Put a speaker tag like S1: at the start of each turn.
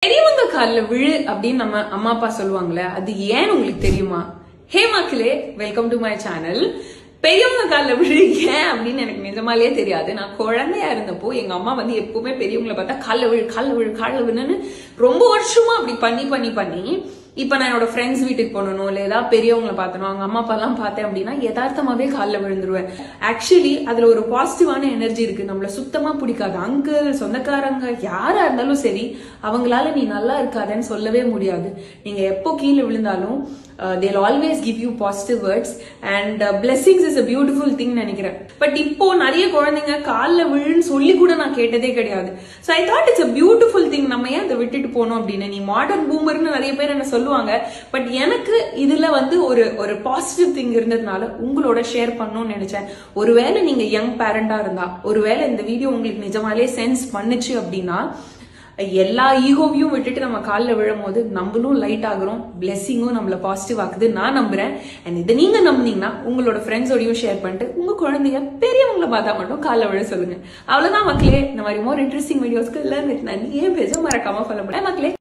S1: பெரியவங்க கால்ல விழு அப்படின்னு நம்ம அம்மா அப்பா சொல்லுவாங்களே, அது ஏன்னு உங்களுக்கு தெரியுமா? ஹே மக்களே, வெல்கம் டு மை சேனல். பெரியவங்க கால்ல விழு ஏன் அப்படின்னு எனக்கு நிஜமாலேயே தெரியாது. நான் குழந்தையா இருந்தப்போ எங்க அம்மா வந்து எப்பவுமே பெரியவங்களை பார்த்தா கால்ல விழு கால்ல விழு கால்ல விழுன்னு ரொம்ப வருஷமா அப்படி பண்ணி இப்ப நான் என்னோட ஃப்ரெண்ட்ஸ் வீட்டுக்கு போனணும் இல்ல ஏதாவது பெரியவங்களை பார்த்தனும் அவங்க அம்மா அப்பா எல்லாம் பார்த்தேன் அப்படின்னா யதார்த்தமாவே காலில் விழுந்துருவேன். ஆக்சுவலி அதுல ஒரு பாசிட்டிவான எனர்ஜி இருக்கு. நம்மள சுத்தமா பிடிக்காது அங்கிள் சொந்தக்காரங்க யாரா இருந்தாலும் சரி, அவங்களால நீ நல்லா இருக்காதன்னு சொல்லவே முடியாது. நீங்க எப்போ கீழே விழுந்தாலும் they'll always give you positive words and blessings is a beautiful thing நினைக்கிறேன். பட் இப்போ நிறைய குழந்தைங்க கால்ல விழுன்னு சொல்லி கூட நான் கேட்டதே கிடையாது. So I thought it's a beautiful thing. நம்ம ஏன் அதை விட்டுட்டு போனோம் அப்படின்னு. நீ மாடர்ன் பூமர்னு நிறைய பேர் என்ன சொல்லுவாங்க. பட் எனக்கு இதுல வந்து ஒரு பாசிட்டிவ் திங் இருந்ததுனால உங்களோட ஷேர் பண்ணணும்னு நினைச்சேன். ஒருவேளை நீங்க யங் பேரண்டா இருந்தா, ஒருவேளை இந்த வீடியோ உங்களுக்கு நிஜமாலே சென்ஸ் பண்ணுச்சு அப்படின்னா, எல்லா ஈகோவையும் விட்டுட்டு நம்ம காலில் விழும் போது நம்மளும் லைட் ஆகுறோம், பிளெஸிங்கும் நம்மள பாசிட்டிவ் ஆக்குது நான் நம்புறேன். அண்ட் இதை நீங்க நம்பினீங்கன்னா உங்களோட ஃப்ரெண்ட்ஸோடையும் ஷேர் பண்ணிட்டு உங்க குழந்தைங்க பெரியவங்களை பார்த்தா மட்டும் காலில் விழ சொல்லுங்க. அவ்வளவுதான் மக்களே. இந்த மாதிரி மோர் இன்ட்ரெஸ்டிங் வீடியோஸ்க்கு லேர்ன் வித் நான் ஏன் பேஜ மறக்காம ஃபாலோ பண்ணேன் மக்களே.